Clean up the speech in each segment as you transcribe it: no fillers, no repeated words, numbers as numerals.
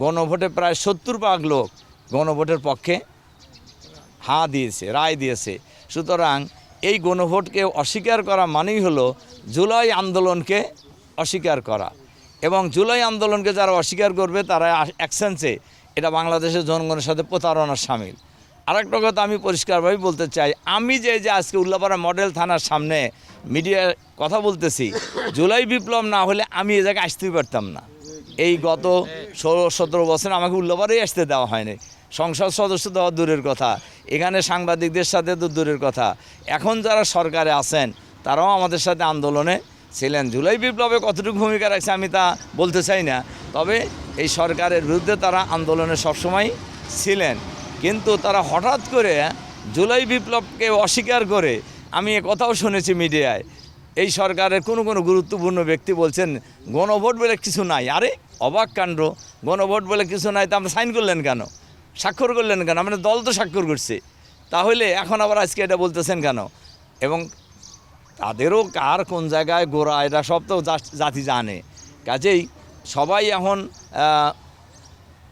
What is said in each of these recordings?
গণভোটে প্রায় ৭০% লোক গণভোটের পক্ষে হাঁ দিয়েছে, রায় দিয়েছে। সুতরাং এই গণভোটকে অস্বীকার করা মানেই হলো জুলাই আন্দোলনকে অস্বীকার করা, এবং জুলাই আন্দোলনকে যারা অস্বীকার করবে তারা অ্যাকশনসে এটা বাংলাদেশের জনগণের সাথে প্রতারণার শামিল। আরেকটা কথা আমি পরিষ্কারভাবে বলতে চাই, আমি যে আজকে উল্লাপাড়া মডেল থানার সামনে মিডিয়ায় কথা বলতেছি, জুলাই বিপ্লব না হলে আমি এ জায়গায় আসতেই পারতাম না। এই গত ১৬-১৭ বছর আমাকে উল্লাপাড়াই আসতে দেওয়া হয়নি। সংসদ সদস্য দেওয়া দূরের কথা, এখানে সাংবাদিকদের সাথে তো দূরের কথা, এখন যারা সরকারে আছেন তারাও আমাদের সাথে আন্দোলনে ছিলেন। জুলাই বিপ্লবে কতটুকু ভূমিকা রাখছে আমি তা বলতে চাই না, তবে এই সরকারের বিরুদ্ধে তারা আন্দোলনে সবসময় ছিলেন। কিন্তু তারা হঠাৎ করে জুলাই বিপ্লবকে অস্বীকার করে, আমি এ কথাও শুনেছি মিডিয়ায়, এই সরকারের কোনো গুরুত্বপূর্ণ ব্যক্তি বলছেন গণভোট বলে কিছু নাই। আরে অবাক কাণ্ড, গণভোট বলে কিছু নাই তো আপনি সাইন করলেন কেন, স্বাক্ষর করলেন কেন? আমাদের দল তো স্বাক্ষর করছে, তাহলে এখন আবার আজকে এটা বলতেছেন কেন? এবং তাদেরও কার কোন জায়গায় গোড়া এটা সব তো জাতি জানে। কাজেই সবাই এখন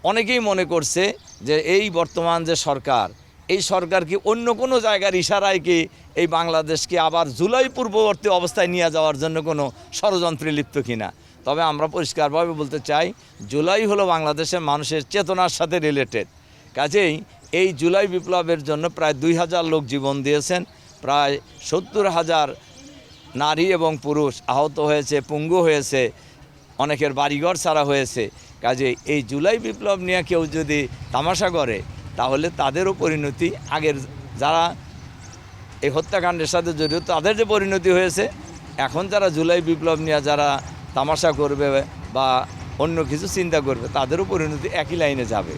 অনেকেই মনে করছে যে এই বর্তমান যে সরকার, এই সরকার কি অন্য কোনো জায়গার ইশারায় কি এই বাংলাদেশকে আবার জুলাই পূর্ববর্তী অবস্থায় নিয়ে যাওয়ার জন্য কোনো ষড়যন্ত্রে লিপ্ত কিনা। তবে আমরা পরিষ্কারভাবে বলতে চাই, জুলাই হলো বাংলাদেশের মানুষের চেতনার সাথে রিলেটেড। কাজেই এই জুলাই বিপ্লবের জন্য প্রায় ২,০০০ লোক জীবন দিয়েছেন, প্রায় ৭০,০০০ নারী এবং পুরুষ আহত হয়েছে, পঙ্গু হয়েছে, অনেকের বাড়িঘর ছাড়া হয়েছে। কাজে এই জুলাই বিপ্লব নিয়ে কেউ যদি তামাশা করে তাহলে তাদেরও পরিণতি, আগের যারা এই হত্যাকাণ্ডের সাথে জড়িত তাদের যে পরিণতি হয়েছে, এখন যারা জুলাই বিপ্লব নিয়ে যারা তামাশা করবে বা অন্য কিছু চিন্তা করবে তাদেরও পরিণতি একই লাইনে যাবে।